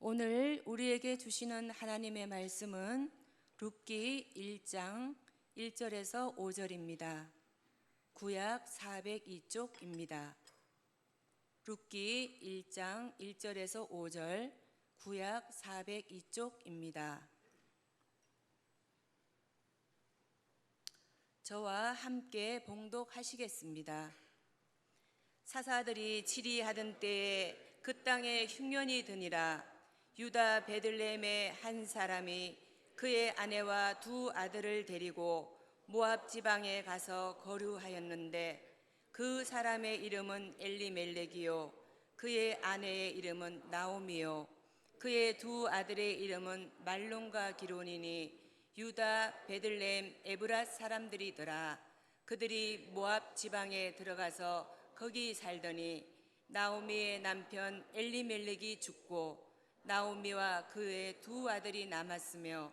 오늘 우리에게 주시는 하나님의 말씀은 룻기 1장 1절에서 5절입니다. 구약 402쪽입니다. 룻기 1장 1절에서 5절, 구약 402쪽입니다. 저와 함께 봉독하시겠습니다. 사사들이 치리하던 때에 그 땅에 흉년이 드니라. 유다 베들레헴의 한 사람이 그의 아내와 두 아들을 데리고 모압 지방에 가서 거류하였는데 그 사람의 이름은 엘리멜렉이요 그의 아내의 이름은 나오미요 그의 두 아들의 이름은 말론과 기론이니 유다 베들레헴 에브랏 사람들이더라. 그들이 모압 지방에 들어가서 거기 살더니 나오미의 남편 엘리멜렉이 죽고 나오미와 그의 두 아들이 남았으며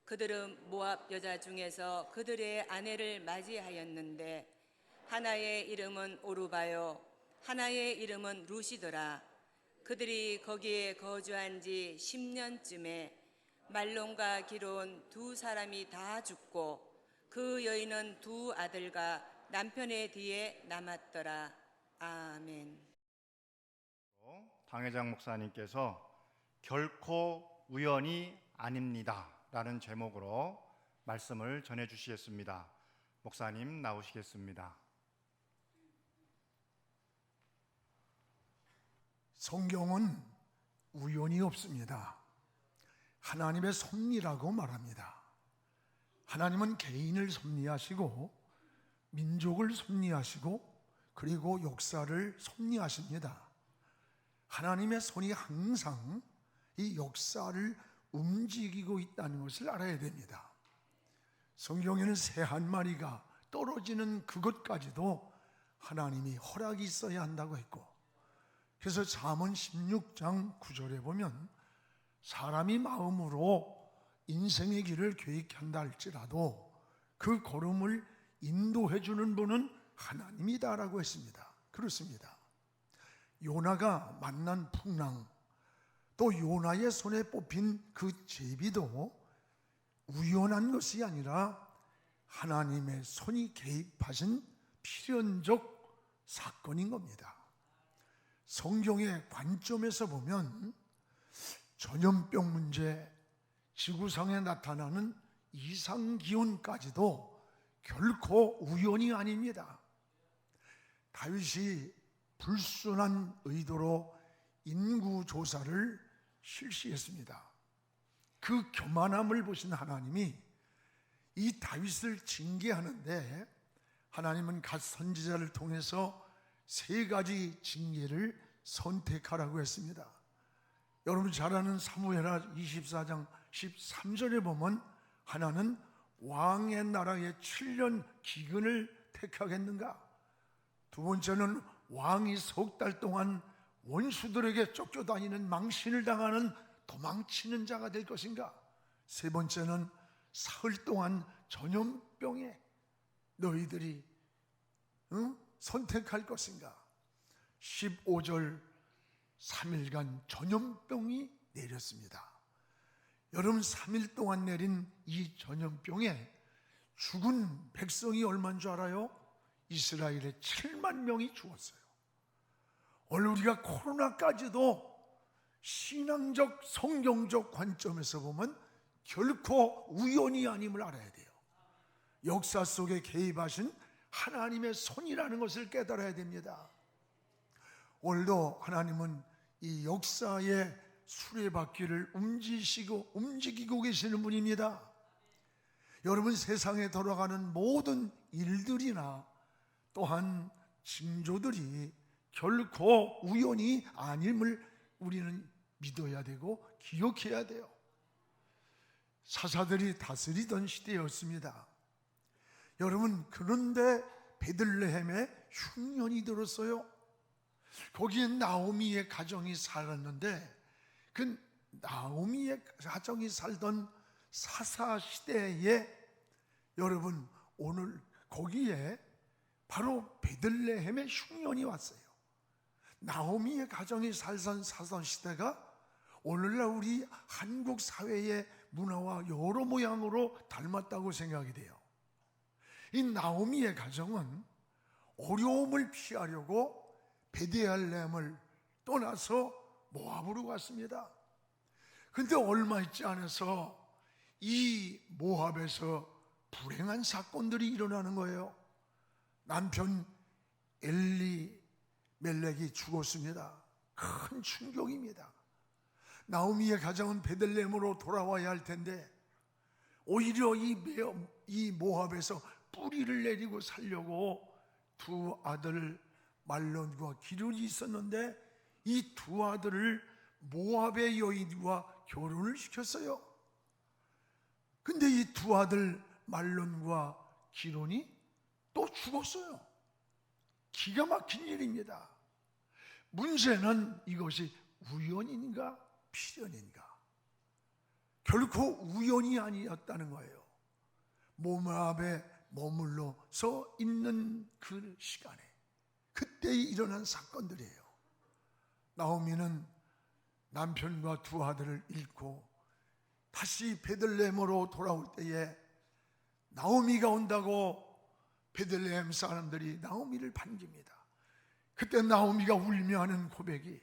그들은 모압 여자 중에서 그들의 아내를 맞이하였는데 하나의 이름은 오르바요 하나의 이름은 룻이더라. 그들이 거기에 거주한 지 10년쯤에 말론과 기론 두 사람이 다 죽고 그 여인은 두 아들과 남편의 뒤에 남았더라. 아멘. 당회장 목사님께서 결코 우연이 아닙니다 라는 제목으로 말씀을 전해 주시겠습니다. 목사님 나오시겠습니다. 성경은 우연이 없습니다. 하나님의 섭리라고 말합니다. 하나님은 개인을 섭리하시고 민족을 섭리하시고 그리고 역사를 섭리하십니다. 하나님의 손이 항상 이 역사를 움직이고 있다는 것을 알아야 됩니다. 성경에는 새 한 마리가 떨어지는 그것까지도 하나님이 허락이 있어야 한다고 했고, 그래서 잠언 16장 9절에 보면 사람이 마음으로 인생의 길을 계획한다 할지라도 그 걸음을 인도해 주는 분은 하나님이다라고 했습니다. 그렇습니다. 요나가 만난 풍랑, 또 요나의 손에 뽑힌 그 제비도 우연한 것이 아니라 하나님의 손이 개입하신 필연적 사건인 겁니다. 성경의 관점에서 보면 전염병 문제, 지구상에 나타나는 이상기온까지도 결코 우연이 아닙니다. 다윗이 불순한 의도로 인구조사를 실시했습니다. 그 교만함을 보신 하나님이 이 다윗을 징계하는데 하나님은 갓 선지자를 통해서 세 가지 징계를 선택하라고 했습니다. 여러분 잘 아는 사무엘하 24장 13절에 보면 하나는 왕의 나라에 7년 기근을 택하겠는가? 두 번째는 왕이 석 달 동안 원수들에게 쫓겨다니는 망신을 당하는 도망치는 자가 될 것인가? 세 번째는 사흘 동안 전염병에 너희들이 선택할 것인가? 15절 3일간 전염병이 내렸습니다. 여러분 3일 동안 내린 이 전염병에 죽은 백성이 얼마인 줄 알아요? 이스라엘에 7만 명이 죽었어요. 오늘 우리가 코로나까지도 신앙적 성경적 관점에서 보면 결코 우연이 아님을 알아야 돼요. 역사 속에 개입하신 하나님의 손이라는 것을 깨달아야 됩니다. 오늘도 하나님은 이 역사의 수레바퀴를 움직이고 계시는 분입니다. 여러분 세상에 돌아가는 모든 일들이나 또한 징조들이 결코 우연이 아님을 우리는 믿어야 되고 기억해야 돼요. 사사들이 다스리던 시대였습니다. 여러분 그런데 베들레헴에 흉년이 들었어요. 거기에 나오미의 가정이 살았는데 그 나오미의 가정이 살던 사사 시대에 여러분 오늘 거기에 바로 베들레헴에 흉년이 왔어요. 나오미의 가정이 살던 사사 시대가 오늘날 우리 한국 사회의 문화와 여러 모양으로 닮았다고 생각이 돼요. 이 나오미의 가정은 어려움을 피하려고 베들레헴을 떠나서 모압으로 갔습니다. 그런데 얼마 있지 않아서 이 모압에서 불행한 사건들이 일어나는 거예요. 남편 엘리멜렉이 죽었습니다. 큰 충격입니다. 나오미의 가정은 베들레헴으로 돌아와야 할 텐데 오히려 이 모압에서 뿌리를 내리고 살려고 두 아들 말론과 기륜이 있었는데 이 두 아들을 모압의 여인과 결혼을 시켰어요. 근데 이 두 아들 말론과 기론이 또 죽었어요. 기가 막힌 일입니다. 문제는 이것이 우연인가 필연인가? 결코 우연이 아니었다는 거예요. 모압에 머물러서 있는 그 시간에 그때 일어난 사건들이에요. 나오미는 남편과 두 아들을 잃고 다시 베들레헴으로 돌아올 때에 나오미가 온다고 베들레헴 사람들이 나오미를 반깁니다. 그때 나오미가 울며 하는 고백이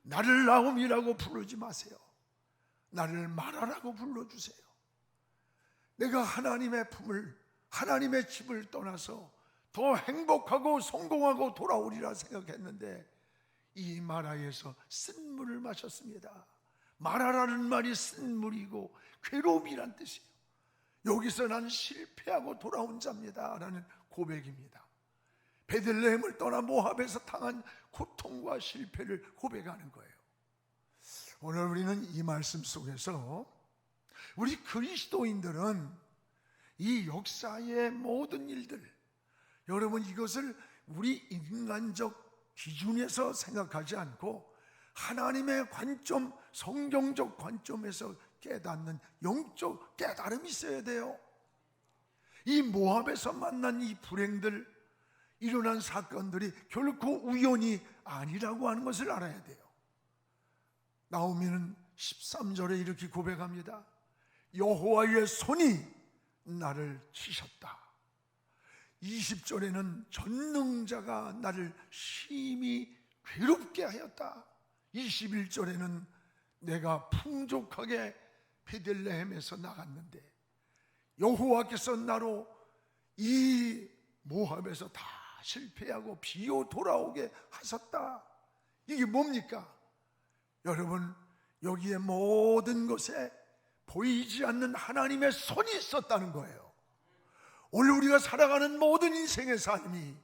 나를 나오미라고 부르지 마세요. 나를 마라라고 불러주세요. 내가 하나님의 품을, 하나님의 집을 떠나서 더 행복하고 성공하고 돌아오리라 생각했는데 이 마라에서 쓴물을 마셨습니다. 마라라는 말이 쓴물이고 괴로움이란 뜻이에요. 여기서 난 실패하고 돌아온 자입니다 라는 고백입니다. 베들레헴을 떠나 모압에서 당한 고통과 실패를 고백하는 거예요. 오늘 우리는 이 말씀 속에서 우리 그리스도인들은 이 역사의 모든 일들, 여러분 이것을 우리 인간적 기준에서 생각하지 않고 하나님의 관점, 성경적 관점에서 깨닫는 영적 깨달음이 있어야 돼요. 이 모압에서 만난 이 불행들, 일어난 사건들이 결코 우연이 아니라고 하는 것을 알아야 돼요. 나오미는 13절에 이렇게 고백합니다. 여호와의 손이 나를 치셨다. 20절에는 전능자가 나를 심히 괴롭게 하였다. 21절에는 내가 풍족하게 베들레헴에서 나갔는데 여호와께서 나로 이 모압에서 다 실패하고 비어 돌아오게 하셨다. 이게 뭡니까? 여러분, 여기에 모든 것에 보이지 않는 하나님의 손이 있었다는 거예요. 오늘 우리가 살아가는 모든 인생의 삶이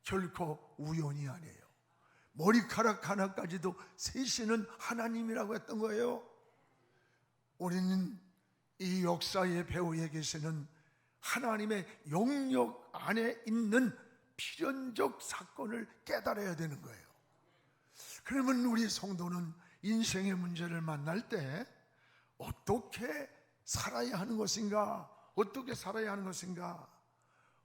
결코 우연이 아니에요. 머리카락 하나까지도 세시는 하나님이라고 했던 거예요. 우리는 이 역사의 배후에 계시는 하나님의 영역 안에 있는 필연적 사건을 깨달아야 되는 거예요. 그러면 우리 성도는 인생의 문제를 만날 때 어떻게 살아야 하는 것인가? 어떻게 살아야 하는 것인가?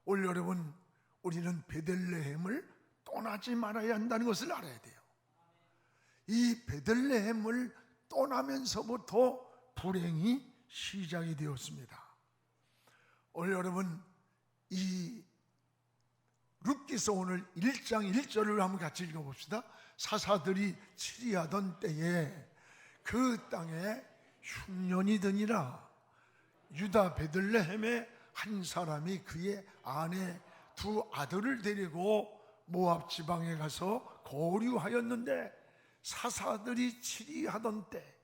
오늘 여러분, 우리는 베들레헴을 떠나지 말아야 한다는 것을 알아야 돼요. 이 베들레헴을 떠나면서부터 불행이 시작이 되었습니다. 오늘 여러분, 이 룻기서 오늘 1장 1절을 한번 같이 읽어봅시다. 사사들이 치리하던 때에 그 땅에 흉년이 드니라. 유다 베들레헴의 한 사람이 그의 아내 두 아들을 데리고 모압 지방에 가서 거류하였는데 사사들이 치리하던 때,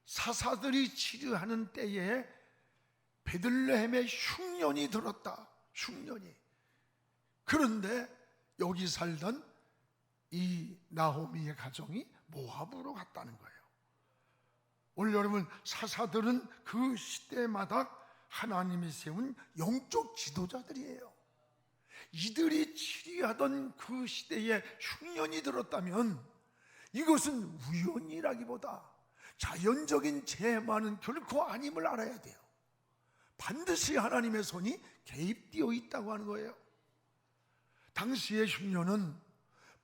사사들이 치리하는 때에 베들레헴에 흉년이 들었다. 흉년이. 그런데 여기 살던 이 나오미의 가정이 모압으로 갔다는 거예요. 오늘 여러분, 사사들은 그 시대마다 하나님이 세운 영적 지도자들이에요. 이들이 치리하던 그 시대에 흉년이 들었다면 이것은 우연이라기보다 자연적인 재해만은 결코 아님을 알아야 돼요. 반드시 하나님의 손이 개입되어 있다고 하는 거예요. 당시의 흉년은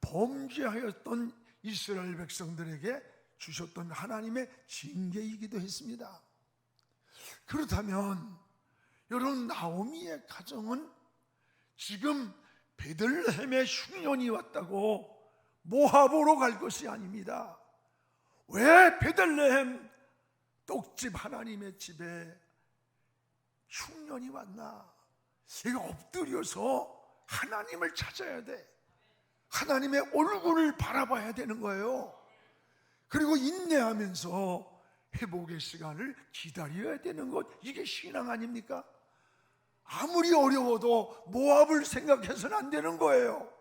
범죄하였던 이스라엘 백성들에게 주셨던 하나님의 징계이기도 했습니다. 그렇다면 여러분, 나오미의 가정은 지금 베들레헴에 흉년이 왔다고 모압으로 갈 것이 아닙니다. 왜 베들레헴 떡집 하나님의 집에 흉년이 왔나? 이거 엎드려서 하나님을 찾아야 돼. 하나님의 얼굴을 바라봐야 되는 거예요. 그리고 인내하면서 회복의 시간을 기다려야 되는 것, 이게 신앙 아닙니까? 아무리 어려워도 모압을 생각해서는 안 되는 거예요.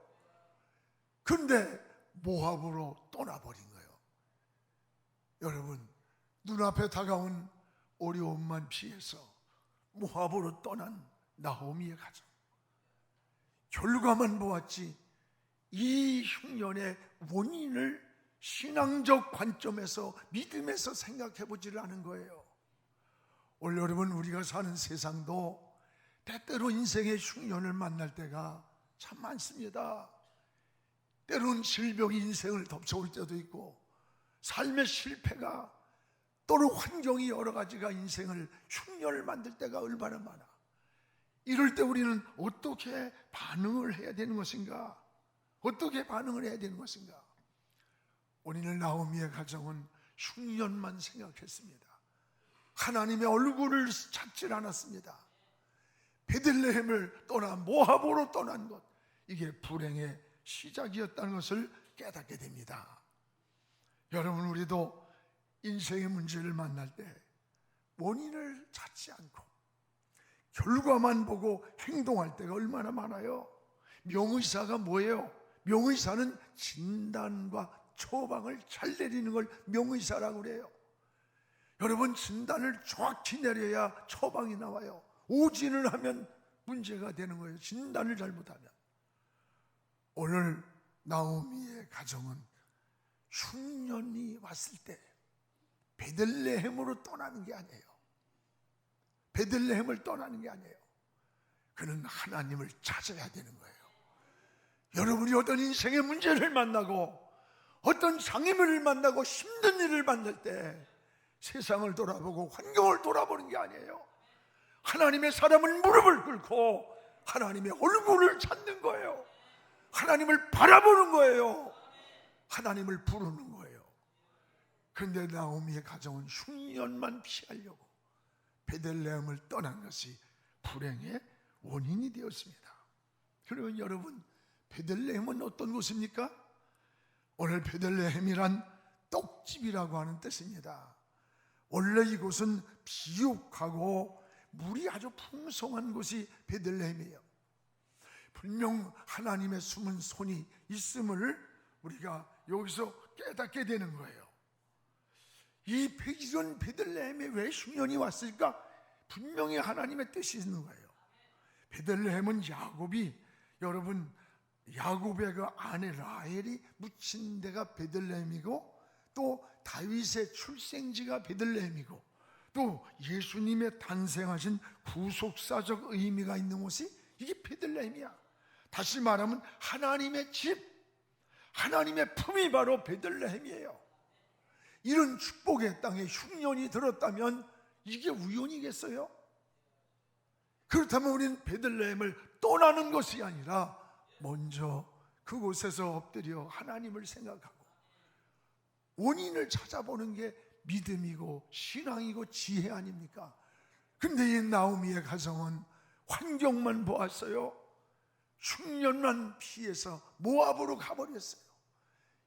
그런데 모압으로 떠나버린 거예요. 여러분, 눈앞에 다가온 어려움만 피해서 모압으로 떠난 나오미의 가정, 결과만 보았지 이 흉년의 원인을 신앙적 관점에서, 믿음에서 생각해 보지를 않은 거예요. 오늘 여러분, 우리가 사는 세상도 때때로 인생의 흉년을 만날 때가 참 많습니다. 때로는 질병이 인생을 덮쳐올 때도 있고, 삶의 실패가, 또는 환경이 여러 가지가 인생을 흉년을 만들 때가 얼마나 많아. 이럴 때 우리는 어떻게 반응을 해야 되는 것인가? 어떻게 반응을 해야 되는 것인가? 오늘 나오미의 가정은 흉년만 생각했습니다. 하나님의 얼굴을 찾질 않았습니다. 베들레헴을 떠나 모압으로 떠난 것, 이게 불행의 시작이었다는 것을 깨닫게 됩니다. 여러분, 우리도 인생의 문제를 만날 때 원인을 찾지 않고 결과만 보고 행동할 때가 얼마나 많아요. 명의사가 뭐예요? 명의사는 진단과 처방을 잘 내리는 걸 명의사라고 그래요. 여러분, 진단을 정확히 내려야 처방이 나와요. 오진을 하면 문제가 되는 거예요. 진단을 잘못하면. 오늘 나오미의 가정은 흉년이 왔을 때 베들레헴으로 떠나는 게 아니에요. 베들레헴을 떠나는 게 아니에요. 그는 하나님을 찾아야 되는 거예요. 여러분이 어떤 인생의 문제를 만나고 어떤 장애물을 만나고 힘든 일을 만날 때 세상을 돌아보고 환경을 돌아보는 게 아니에요. 하나님의 사람은 무릎을 꿇고 하나님의 얼굴을 찾는 거예요. 하나님을 바라보는 거예요. 하나님을 부르는 거예요. 그런데 나오미의 가정은 흉년만 피하려고 베들레헴을 떠난 것이 불행의 원인이 되었습니다. 그러면 여러분, 베들레헴은 어떤 곳입니까? 오늘 베들레헴이란 떡집이라고 하는 뜻입니다. 원래 이곳은 비옥하고 물이 아주 풍성한 곳이 베들레헴이에요. 분명 하나님의 숨은 손이 있음을 우리가 여기서 깨닫게 되는 거예요. 이 이런 베들레헴에 왜 흉년이 왔을까? 분명히 하나님의 뜻이 있는 거예요. 베들레헴은 야곱이, 여러분, 야곱의 그 아내 라헬이 묻힌 데가 베들레헴이고, 또 다윗의 출생지가 베들레헴이고, 또 예수님의 탄생하신 구속사적 의미가 있는 곳이 이게 베들레헴이야. 다시 말하면 하나님의 집, 하나님의 품이 바로 베들레헴이에요. 이런 축복의 땅에 흉년이 들었다면 이게 우연이겠어요? 그렇다면 우리는 베들레헴을 떠나는 것이 아니라 먼저 그곳에서 엎드려 하나님을 생각하고 원인을 찾아보는 게 믿음이고 신앙이고 지혜 아닙니까? 근데 이 나오미의 가정은 환경만 보았어요. 흉년만 피해서 모압으로 가버렸어요.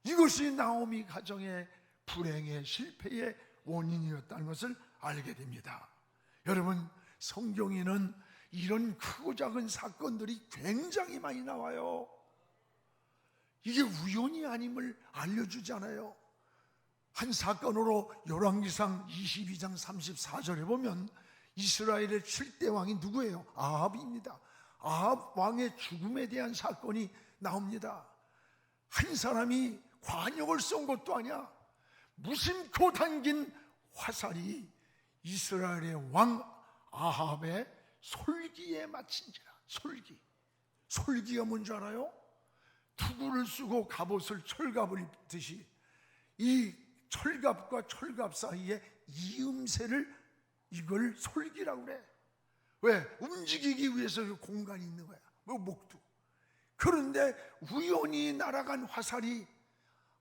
이것이 나오미 가정의 불행의 실패의 원인이었다는 것을 알게 됩니다. 여러분, 성경에는 이런 크고 작은 사건들이 굉장히 많이 나와요. 이게 우연이 아님을 알려주잖아요. 한 사건으로 열왕기상 22장 34절에 보면 이스라엘의 7대 왕이 누구예요? 아합입니다. 아합 왕의 죽음에 대한 사건이 나옵니다. 한 사람이 관역을 쏜 것도 아니야. 무심코 당긴 화살이 이스라엘의 왕 아합의 솔기에 맞힌지라. 솔기가 뭔지 알아요? 투구를 쓰고 갑옷을 철갑을 입듯이 이 철갑과 철갑 사이에 이음새를 이걸 솔기라고 그래. 왜? 움직이기 위해서 그 공간이 있는 거야. 뭐 목두. 그런데 우연히 날아간 화살이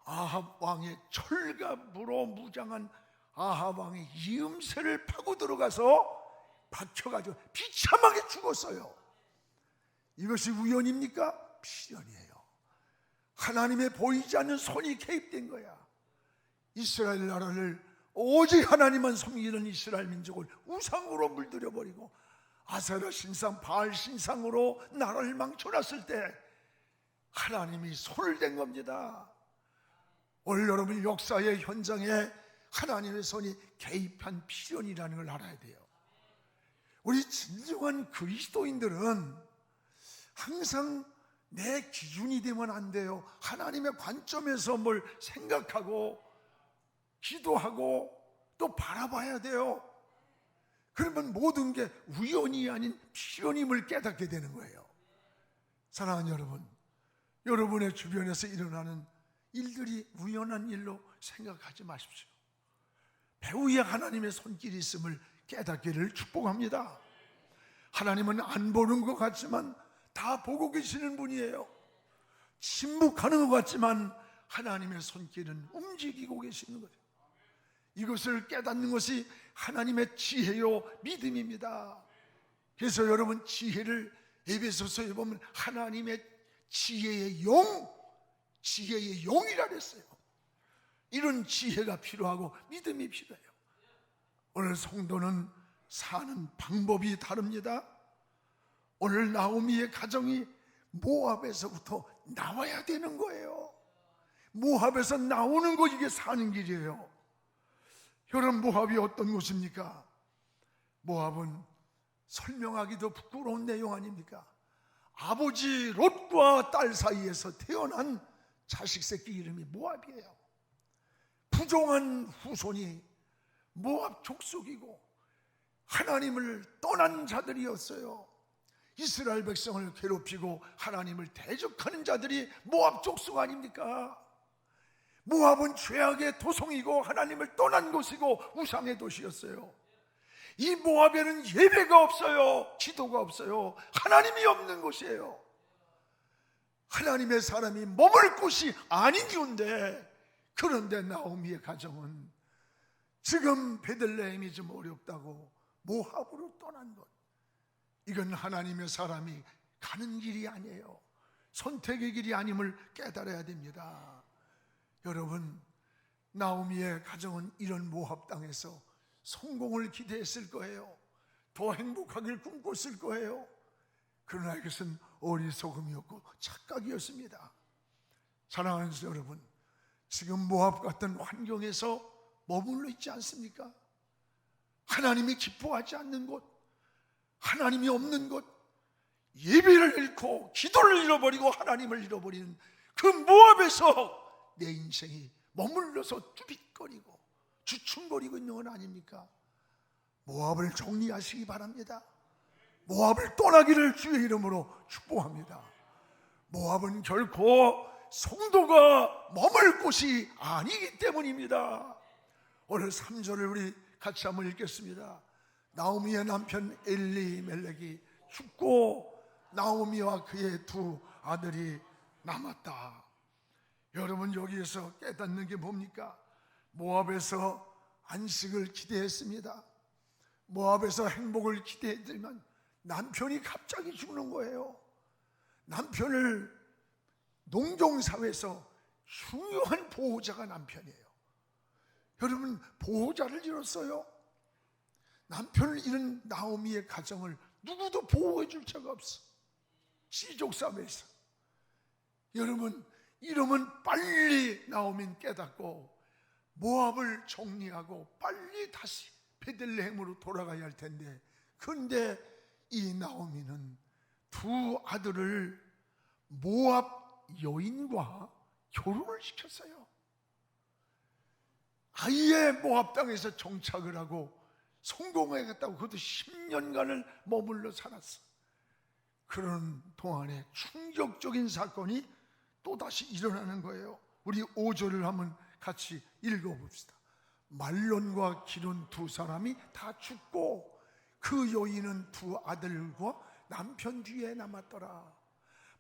아합 왕의 철갑으로 무장한 아합 왕의 이음새를 파고 들어가서 박혀가지고 비참하게 죽었어요. 이것이 우연입니까? 필연이에요. 하나님의 보이지 않는 손이 개입된 거야. 이스라엘 나라를 오직 하나님만 섬기는 이스라엘 민족을 우상으로 물들여버리고 아세라 신상, 바알 신상으로 나라를 망쳐놨을 때 하나님이 손을 댄 겁니다. 오늘 여러분 역사의 현장에 하나님의 손이 개입한 필연이라는 걸 알아야 돼요. 우리 진정한 그리스도인들은 항상 내 기준이 되면 안 돼요. 하나님의 관점에서 뭘 생각하고 기도하고 또 바라봐야 돼요. 그러면 모든 게 우연이 아닌 필연임을 깨닫게 되는 거예요. 사랑하는 여러분, 여러분의 주변에서 일어나는 일들이 우연한 일로 생각하지 마십시오. 배후에 하나님의 손길이 있음을 깨닫기를 축복합니다. 하나님은 안 보는 것 같지만 다 보고 계시는 분이에요. 침묵하는 것 같지만 하나님의 손길은 움직이고 계시는 거예요. 이것을 깨닫는 것이 하나님의 지혜요 믿음입니다. 그래서 여러분 지혜를 에베소서에 보면 하나님의 지혜의 영, 지혜의 영이라 그랬어요. 이런 지혜가 필요하고 믿음이 필요해요. 오늘 성도는 사는 방법이 다릅니다. 오늘 나오미의 가정이 모압에서부터 나와야 되는 거예요. 모압에서 나오는 거, 이게 사는 길이에요. 여러분, 모압이 어떤 곳입니까? 모압은 설명하기도 부끄러운 내용 아닙니까? 아버지 롯과 딸 사이에서 태어난 자식 새끼 이름이 모압이에요. 부정한 후손이 모압 족속이고 하나님을 떠난 자들이었어요. 이스라엘 백성을 괴롭히고 하나님을 대적하는 자들이 모압 족속 아닙니까? 모압은 죄악의 도성이고 하나님을 떠난 곳이고 우상의 도시였어요. 이 모압에는 예배가 없어요. 기도가 없어요. 하나님이 없는 곳이에요. 하나님의 사람이 머물 곳이 아닌 이유인데, 그런데 나오미의 가정은 지금 베들레헴이 좀 어렵다고 모압으로 떠난 것, 이건 하나님의 사람이 가는 길이 아니에요. 선택의 길이 아님을 깨달아야 됩니다. 여러분, 나오미의 가정은 이런 모압 땅에서 성공을 기대했을 거예요. 더 행복하길 꿈꿨을 거예요. 그러나 이것은 어리석음이었고 착각이었습니다. 사랑하는 여러분, 지금 모압 같은 환경에서 머물러 있지 않습니까? 하나님이 기뻐하지 않는 곳, 하나님이 없는 곳, 예배를 잃고 기도를 잃어버리고 하나님을 잃어버리는 그 모압에서 내 인생이 머물러서 쭈빗거리고 주춤거리고 있는 건 아닙니까? 모압을 정리하시기 바랍니다. 모압을 떠나기를 주의 이름으로 축복합니다. 모압은 결코 성도가 머물 곳이 아니기 때문입니다. 오늘 3절을 우리 같이 한번 읽겠습니다. 나오미의 남편 엘리멜렉이 죽고 나오미와 그의 두 아들이 남았다. 여러분, 여기에서 깨닫는 게 뭡니까? 모압에서 안식을 기대했습니다. 모압에서 행복을 기대했지만 남편이 갑자기 죽는 거예요. 남편을 농경사회에서 중요한 보호자가 남편이에요. 여러분, 보호자를 잃었어요. 남편을 잃은 나오미의 가정을 누구도 보호해 줄 자가 없어. 시족사회에서. 여러분, 이러면 빨리 나오미는 깨닫고 모압을 정리하고 빨리 다시 베들레헴으로 돌아가야 할 텐데, 그런데 이 나오미는 두 아들을 모압 여인과 결혼을 시켰어요. 아예 모압 땅에서 정착을 하고 성공하겠다고 그것도 10년간을 머물러 살았어. 그런 동안에 충격적인 사건이 또다시 일어나는 거예요. 우리 5절을 한번 같이 읽어봅시다. 말론과 기론 두 사람이 다 죽고 그 여인은 두 아들과 남편 뒤에 남았더라.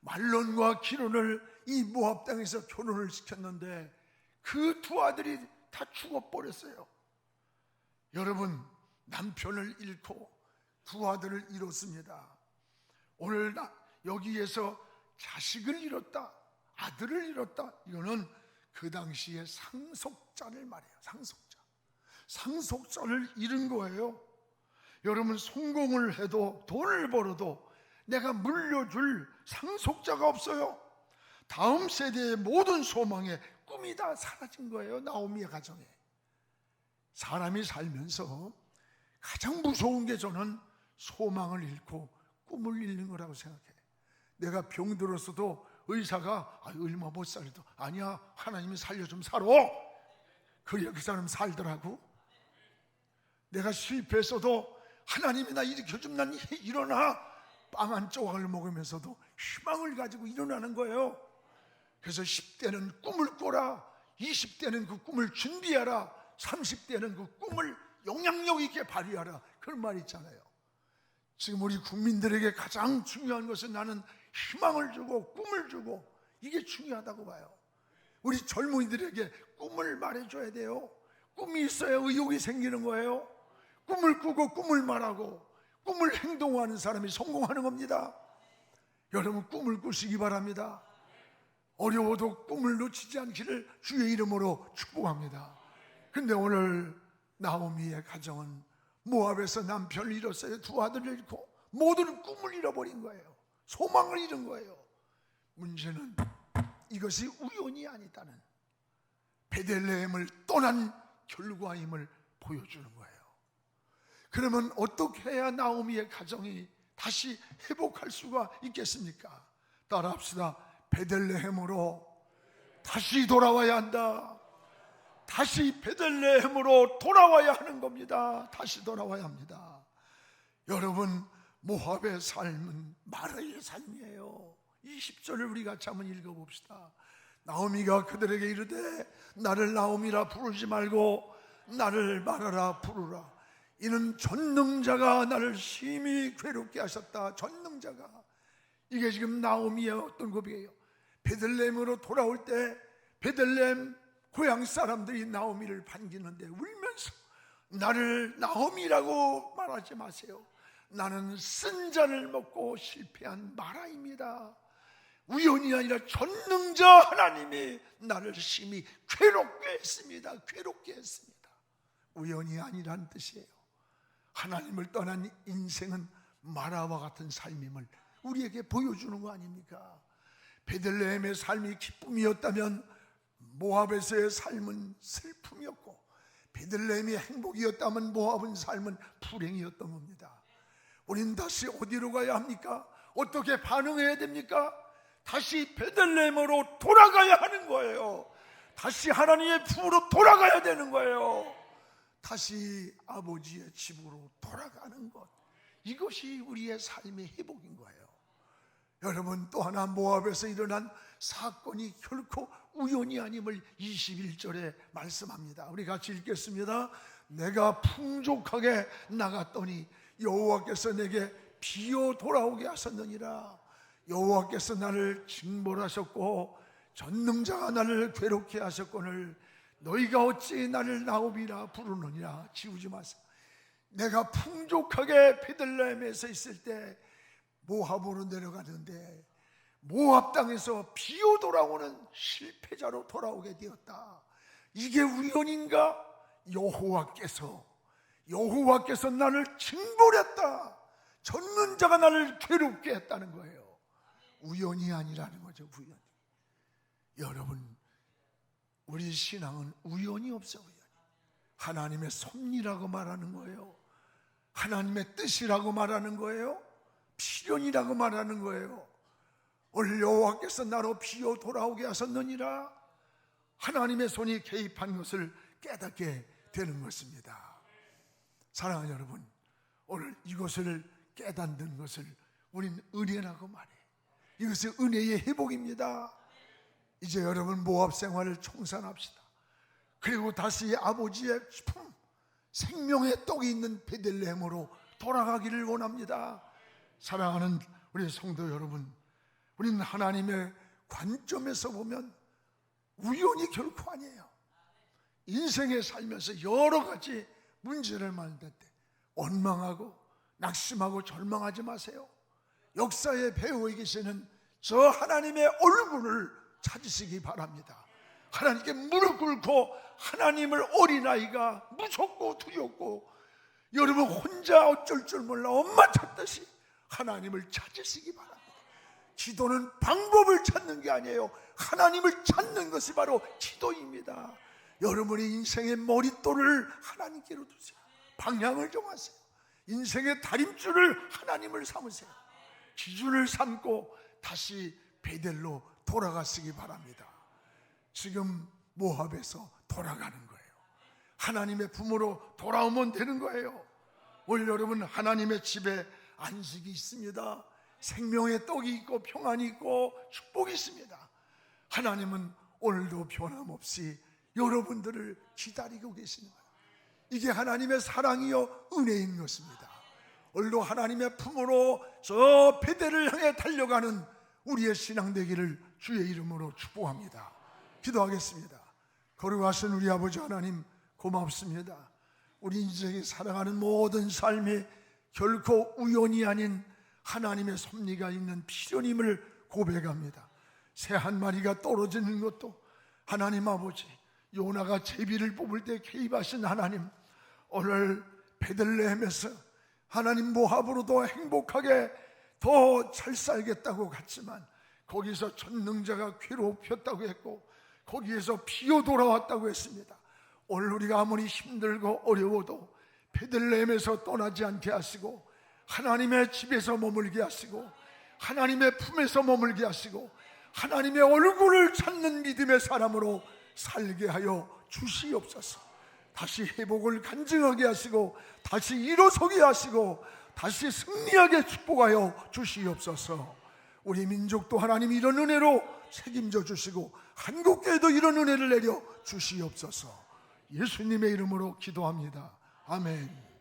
말론과 기론을 이 모압 땅에서 결혼을 시켰는데 그 두 아들이 다 죽어버렸어요. 여러분, 남편을 잃고 두 아들을 잃었습니다. 오늘 여기에서 자식을 잃었다, 아들을 잃었다, 이거는 그 당시에 상속자를 말해요. 상속자를 잃은 거예요. 여러분, 성공을 해도 돈을 벌어도 내가 물려줄 상속자가 없어요. 다음 세대의 모든 소망에 꿈이 다 사라진 거예요. 나오미의 가정에. 사람이 살면서 가장 무서운 게 저는 소망을 잃고 꿈을 잃는 거라고 생각해요. 내가 병들었어도 의사가 얼마 못 살도 아니야, 하나님이 살려 좀 살아. 그래야 그 사람 살더라고. 내가 실패했어도 하나님이 나 일으켜주면 난 일어나. 빵 한 조각을 먹으면서도 희망을 가지고 일어나는 거예요. 그래서 10대는 꿈을 꿔라, 20대는 그 꿈을 준비하라, 30대는 그 꿈을 영향력 있게 발휘하라, 그런 말이 있잖아요. 지금 우리 국민들에게 가장 중요한 것은 나는 희망을 주고 꿈을 주고, 이게 중요하다고 봐요. 우리 젊은이들에게 꿈을 말해줘야 돼요. 꿈이 있어야 의욕이 생기는 거예요. 꿈을 꾸고 꿈을 말하고 꿈을 행동하는 사람이 성공하는 겁니다. 여러분, 꿈을 꾸시기 바랍니다. 어려워도 꿈을 놓치지 않기를 주의 이름으로 축복합니다. 근데 오늘 나오미의 가정은 모압에서 남편을 잃었어요. 두 아들을 잃고 모든 꿈을 잃어버린 거예요. 소망을 잃은 거예요. 문제는 이것이 우연이 아니다는, 베들레헴을 떠난 결과임을 보여주는 거예요. 그러면 어떻게 해야 나오미의 가정이 다시 회복할 수가 있겠습니까? 따라합시다. 베들레헴으로 다시 돌아와야 한다. 다시 베들레헴으로 돌아와야 하는 겁니다. 다시 돌아와야 합니다. 여러분, 모압의 삶은 마라의 삶이에요. 20절을 우리 같이 한번 읽어봅시다. 나오미가 그들에게 이르되 나를 나오미라 부르지 말고 나를 마라라 부르라. 이는 전능자가 나를 심히 괴롭게 하셨다. 전능자가. 이게 지금 나오미의 어떤 고백이에요. 베들레헴으로 돌아올 때 베들레헴 고향 사람들이 나오미를 반기는데 울면서 나를 나오미라고 말하지 마세요. 나는 쓴 잔을 먹고 실패한 마라입니다. 우연이 아니라 전능자 하나님이 나를 심히 괴롭게 했습니다. 괴롭게 했습니다. 우연이 아니란 뜻이에요. 하나님을 떠난 인생은 마라와 같은 삶임을 우리에게 보여주는 거 아닙니까? 베들레헴의 삶이 기쁨이었다면 모압에서의 삶은 슬픔이었고, 베들레헴이 행복이었다면 모압은 삶은 불행이었던 겁니다. 우린 다시 어디로 가야 합니까? 어떻게 반응해야 됩니까? 다시 베들레헴으로 돌아가야 하는 거예요. 다시 하나님의 품으로 돌아가야 되는 거예요. 다시 아버지의 집으로 돌아가는 것, 이것이 우리의 삶의 회복인 거예요. 여러분, 또 하나 모압에서 일어난 사건이 결코 우연이 아님을 21절에 말씀합니다. 우리 같이 읽겠습니다. 내가 풍족하게 나갔더니 여호와께서 내게 비어 돌아오게 하셨느니라. 여호와께서 나를 징벌하셨고 전능자가 나를 괴롭게 하셨거늘 너희가 어찌 나를 나오미라 부르느니라. 지우지 마세요. 내가 풍족하게 베들레헴에서 있을 때 모압으로 내려가는데 모압 땅에서 비어 돌아오는 실패자로 돌아오게 되었다. 이게 우연인가? 여호와께서 나를 징벌했다. 전능자가 나를 괴롭게 했다는 거예요. 우연이 아니라는 거죠. 우연이. 여러분, 우리 신앙은 우연이 없어. 우연이. 하나님의 섭리라고 말하는 거예요. 하나님의 뜻이라고 말하는 거예요. 필연이라고 말하는 거예요. 오늘 여호와께서 나로 비어 돌아오게 하셨느니라. 하나님의 손이 개입한 것을 깨닫게 되는 것입니다. 사랑하는 여러분, 오늘 이것을 깨닫는 것을 우린 은혜라고 말해요. 이것은 은혜의 회복입니다. 이제 여러분 모압 생활을 청산합시다. 그리고 다시 아버지의 품, 생명의 떡이 있는 베들레헴으로 돌아가기를 원합니다. 사랑하는 우리 성도 여러분, 우리는 하나님의 관점에서 보면 우연이 결코 아니에요. 인생에 살면서 여러 가지 문제를 만날 때 원망하고 낙심하고 절망하지 마세요. 역사의 배후에 계시는 저 하나님의 얼굴을 찾으시기 바랍니다. 하나님께 무릎 꿇고 하나님을 어린아이가 무섭고 두렵고 여러분 혼자 어쩔 줄 몰라 엄마 찾듯이 하나님을 찾으시기 바랍니다. 기도는 방법을 찾는 게 아니에요. 하나님을 찾는 것이 바로 기도입니다. 여러분의 인생의 머릿돌을 하나님께로 두세요. 방향을 정하세요. 인생의 다림줄을 하나님을 삼으세요. 기준을 삼고 다시 베델로 돌아가시기 바랍니다. 지금 모압에서 돌아가는 거예요. 하나님의 품으로 돌아오면 되는 거예요. 오늘 여러분 하나님의 집에 안식이 있습니다. 생명의 떡이 있고 평안이 있고 축복이 있습니다. 하나님은 오늘도 변함없이 여러분들을 기다리고 계시는 거예요. 이게 하나님의 사랑이요 은혜인 것입니다. 오늘도 하나님의 품으로 저 베델을 향해 달려가는 우리의 신앙 되기를 주의 이름으로 축복합니다. 기도하겠습니다. 거룩하신 우리 아버지 하나님 고맙습니다. 우리 인생에 살아가는 모든 삶이 결코 우연이 아닌 하나님의 섭리가 있는 필연임을 고백합니다. 새 한 마리가 떨어지는 것도 하나님 아버지, 요나가 제비를 뽑을 때 개입하신 하나님, 오늘 베들레헴에서 하나님 모압으로 더 행복하게 더 잘 살겠다고 갔지만 거기서 전능자가 괴롭혔다고 했고 거기에서 피어 돌아왔다고 했습니다. 오늘 우리가 아무리 힘들고 어려워도 베들레헴에서 떠나지 않게 하시고 하나님의 집에서 머물게 하시고 하나님의 품에서 머물게 하시고 하나님의 얼굴을 찾는 믿음의 사람으로 살게 하여 주시옵소서. 다시 회복을 간증하게 하시고 다시 일어서게 하시고 다시 승리하게 축복하여 주시옵소서. 우리 민족도 하나님 이런 은혜로 책임져 주시고 한국교회도 이런 은혜를 내려 주시옵소서. 예수님의 이름으로 기도합니다. 아멘.